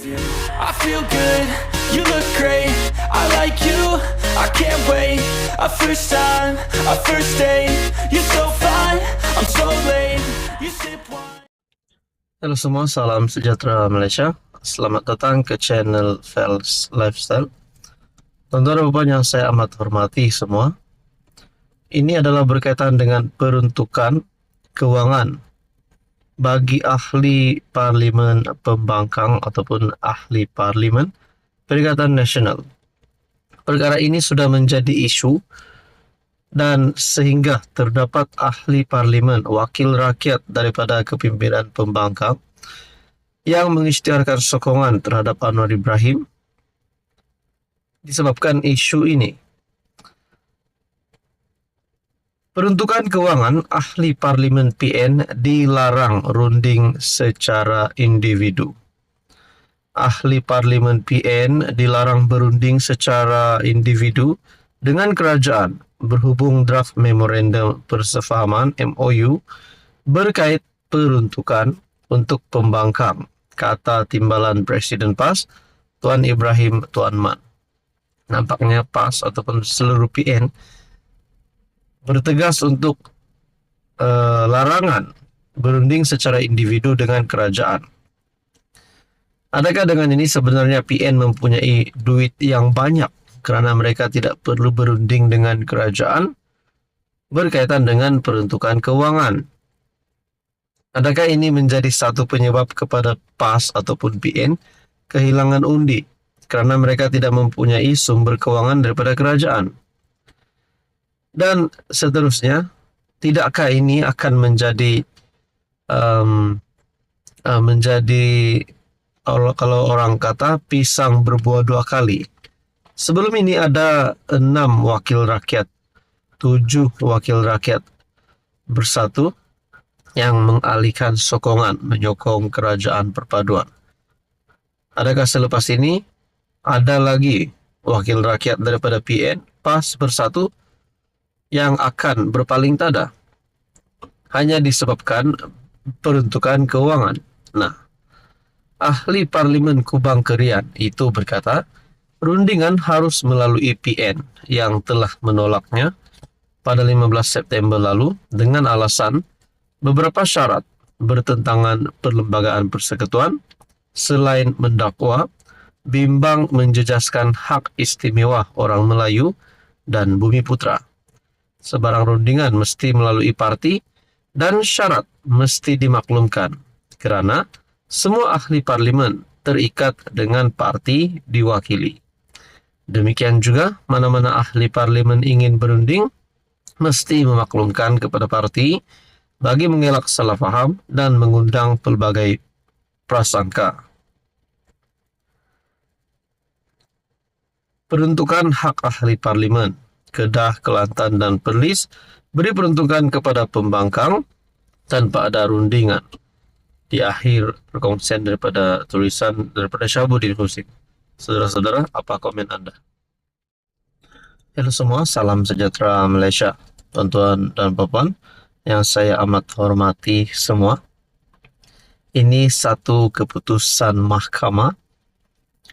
I feel good, you look great, I like you, I can't wait. A first time, a first date, you're so fine, I'm so late. You sip wine. Halo semua, salam sejahtera Malaysia. Selamat datang ke channel Fels Lifestyle. Tuan-tuan dan puan yang saya amat hormati semua, ini adalah berkaitan dengan peruntukan kewangan bagi ahli Parlimen Pembangkang ataupun ahli Parlimen Perikatan Nasional. Perkara ini sudah menjadi isu dan sehingga terdapat ahli Parlimen wakil rakyat daripada kepimpinan Pembangkang yang mengisytiharkan sokongan terhadap Anwar Ibrahim disebabkan isu ini. Peruntukan kewangan ahli Parlimen PN dilarang runding secara individu. Ahli Parlimen PN dilarang berunding secara individu dengan kerajaan berhubung draft memorandum persefahaman MOU berkait peruntukan untuk pembangkang, kata Timbalan Presiden PAS Tuan Ibrahim Tuan Man. Nampaknya PAS ataupun seluruh PN bertegas untuk larangan berunding secara individu dengan kerajaan. Adakah dengan ini sebenarnya PN mempunyai duit yang banyak kerana mereka tidak perlu berunding dengan kerajaan berkaitan dengan peruntukan kewangan? Adakah ini menjadi satu penyebab kepada PAS ataupun PN kehilangan undi kerana mereka tidak mempunyai sumber kewangan daripada kerajaan? Dan seterusnya, tidakkah ini akan menjadi kalau orang kata pisang berbuah dua kali? Sebelum ini ada 6 wakil rakyat, 7 wakil rakyat bersatu yang mengalihkan sokongan menyokong kerajaan perpaduan. Adakah selepas ini ada lagi wakil rakyat daripada PN, PAS bersatu yang akan berpaling tada hanya disebabkan peruntukan kewangan? Nah, ahli Parlimen Kubang Kerian itu berkata rundingan harus melalui PN yang telah menolaknya pada 15 September lalu dengan alasan beberapa syarat bertentangan perlembagaan persekutuan selain mendakwa bimbang menjejaskan hak istimewa orang Melayu dan Bumi Putra. Sebarang rundingan mesti melalui parti dan syarat mesti dimaklumkan kerana semua ahli parlimen terikat dengan parti diwakili. Demikian juga mana-mana ahli parlimen ingin berunding mesti memaklumkan kepada parti bagi mengelak salah faham dan mengundang pelbagai prasangka. Peruntukan hak ahli parlimen Kedah, Kelantan dan Perlis beri peruntukan kepada pembangkang tanpa ada rundingan. Di akhir perkongsian daripada tulisan daripada Syabuddin Husin. Saudara-saudara, apa komen anda? Halo semua, salam sejahtera Malaysia. Tuan-tuan dan puan yang saya amat hormati semua. Ini satu keputusan mahkamah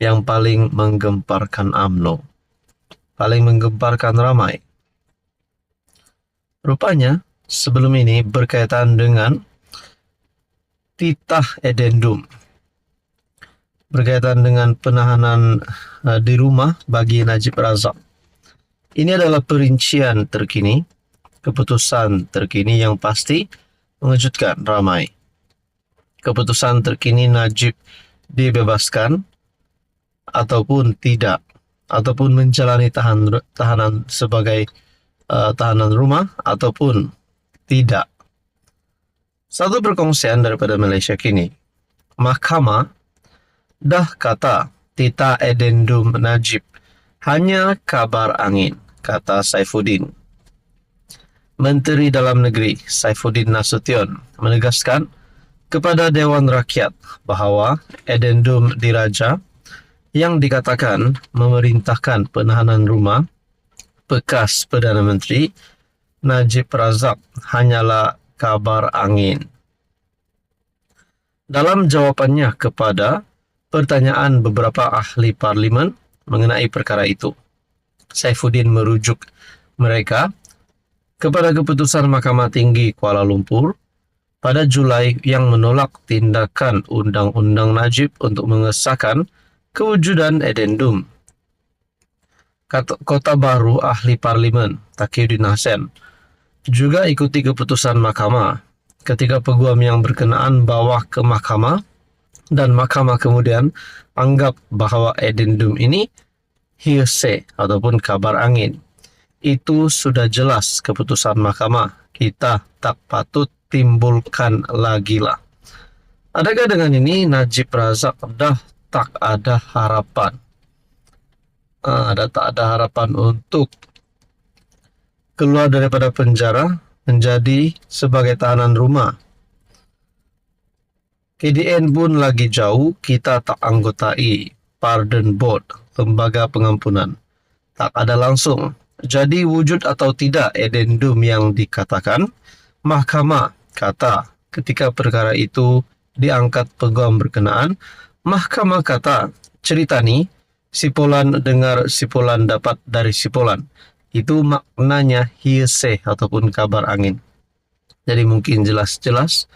yang paling menggemparkan UMNO. Paling menggemparkan ramai. Rupanya, sebelum ini berkaitan dengan titah edendum. Berkaitan dengan penahanan di rumah bagi Najib Razak. Ini adalah perincian terkini, keputusan terkini yang pasti mengejutkan ramai. Keputusan terkini Najib dibebaskan ataupun tidak, ataupun menjalani tahanan sebagai tahanan rumah ataupun tidak. Satu perkongsian daripada Malaysia kini. Mahkamah dah kata titah edendum Najib hanya kabar angin, kata Saifuddin. Menteri Dalam Negeri Saifuddin Nasution menegaskan kepada Dewan Rakyat bahawa edendum diraja yang dikatakan memerintahkan penahanan rumah bekas Perdana Menteri Najib Razak hanyalah kabar angin. Dalam jawapannya kepada pertanyaan beberapa ahli parlimen mengenai perkara itu. Saifuddin merujuk mereka kepada keputusan Mahkamah Tinggi Kuala Lumpur pada Julai yang menolak tindakan Undang-Undang Najib untuk mengesahkan kewujudan addendum. Kota Baru ahli parlimen Taqiyuddin Hasan juga ikuti keputusan mahkamah ketika peguam yang berkenaan bawa ke mahkamah dan mahkamah kemudian anggap bahawa addendum ini hearsay ataupun kabar angin. Itu sudah jelas keputusan mahkamah. Kita tak patut timbulkan lagi lah. Adakah dengan ini Najib Razak dah tak ada harapan? Tak ada harapan untuk keluar daripada penjara menjadi sebagai tahanan rumah. KDN pun lagi jauh, kita tak anggotai Pardon Board, lembaga pengampunan. Tak ada langsung. Jadi wujud atau tidak addendum yang dikatakan, mahkamah kata ketika perkara itu diangkat peguam berkenaan, mahkamah kata cerita ni sipolan dengar sipolan dapat dari sipolan. Itu maknanya hearsay ataupun kabar angin. Jadi mungkin jelas-jelas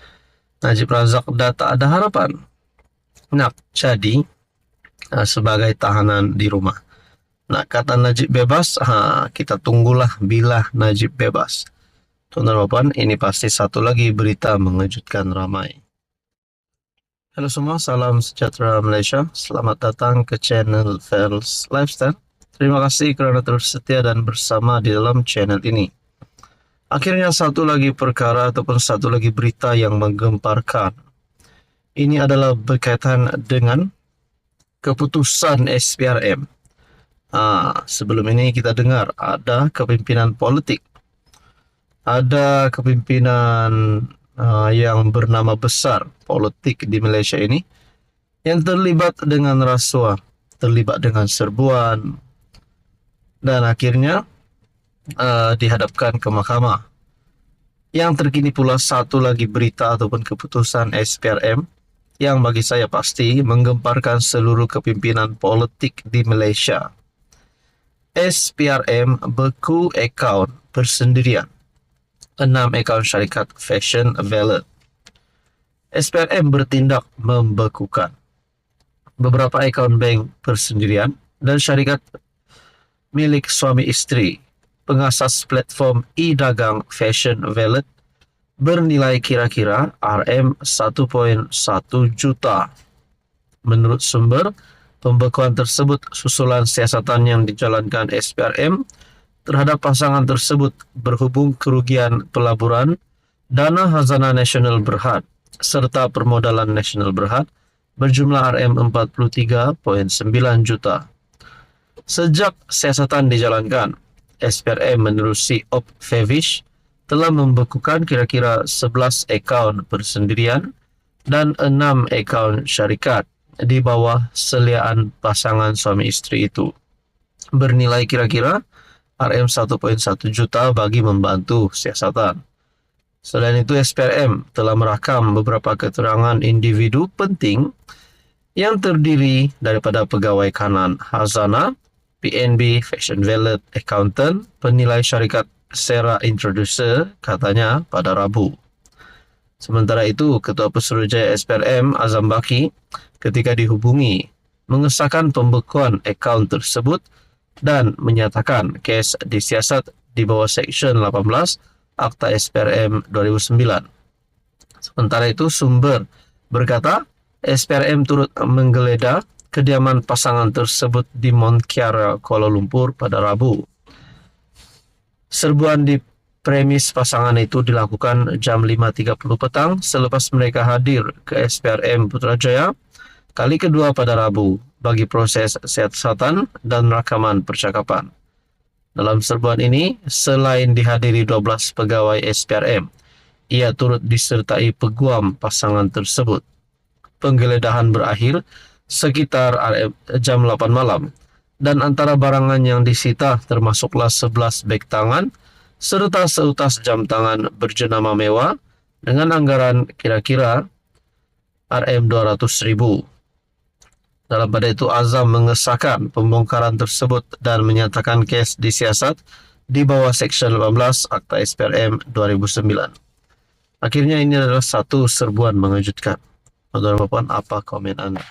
Najib Razak dah tak ada harapan nak jadi sebagai tahanan di rumah. Nak kata Najib bebas, kita tunggulah bila Najib bebas. Tuan-tuan dan puan, ini pasti satu lagi berita mengejutkan ramai. Halo semua, salam sejahtera Malaysia. Selamat datang ke channel Fels Lifestyle. Terima kasih kerana terus setia dan bersama di dalam channel ini. Akhirnya satu lagi perkara ataupun satu lagi berita yang menggemparkan. Ini adalah berkaitan dengan keputusan SPRM. Sebelum ini kita dengar ada kepimpinan politik. Ada kepimpinan yang bernama besar politik di Malaysia ini yang terlibat dengan rasuah, terlibat dengan serbuan, dan akhirnya dihadapkan ke mahkamah. Yang terkini pula satu lagi berita ataupun keputusan SPRM yang bagi saya pasti menggemparkan seluruh kepimpinan politik di Malaysia. SPRM beku akaun persendirian 6 akaun syarikat Fashion Valet. SPRM bertindak membekukan beberapa akaun bank persendirian dan syarikat milik suami isteri pengasas platform e-dagang Fashion Valet bernilai kira-kira RM1.1 juta. Menurut sumber, pembekuan tersebut susulan siasatan yang dijalankan SPRM terhadap pasangan tersebut berhubung kerugian pelaburan, dana khazanah nasional berhad serta permodalan nasional berhad berjumlah RM43.9 juta. Sejak siasatan dijalankan, SPRM menerusi Op Favish telah membekukan kira-kira 11 akaun persendirian dan 6 akaun syarikat di bawah seliaan pasangan suami isteri itu, bernilai kira-kira RM1.1 juta bagi membantu siasatan. Selain itu, SPRM telah merakam beberapa keterangan individu penting yang terdiri daripada pegawai kanan khazanah, PNB, Fashion Valet, accountant, penilai syarikat Sera Introducer, katanya pada Rabu. Sementara itu, Ketua Pesuruhjaya SPRM Azam Baki ketika dihubungi mengesahkan pembekuan akaun tersebut dan menyatakan kes disiasat di bawah Seksyen 18 Akta SPRM 2009. Sementara itu, sumber berkata SPRM turut menggeledah kediaman pasangan tersebut di Mont Kiara, Kuala Lumpur pada Rabu. Serbuan di premis pasangan itu dilakukan jam 5.30 petang selepas mereka hadir ke SPRM Putrajaya kali kedua pada Rabu bagi proses siasatan dan rakaman percakapan. Dalam serbuan ini, selain dihadiri 12 pegawai SPRM, ia turut disertai peguam pasangan tersebut. Penggeledahan berakhir sekitar jam 8 malam dan antara barangan yang disita termasuklah 11 beg tangan serta seutas jam tangan berjenama mewah dengan anggaran kira-kira RM200,000. Dalam pada itu, Azam mengesahkan pembongkaran tersebut dan menyatakan kes disiasat di bawah Seksyen 18 Akta SPRM 2009. Akhirnya ini adalah satu serbuan mengejutkan. Saudara Bapak, apa komen Anda?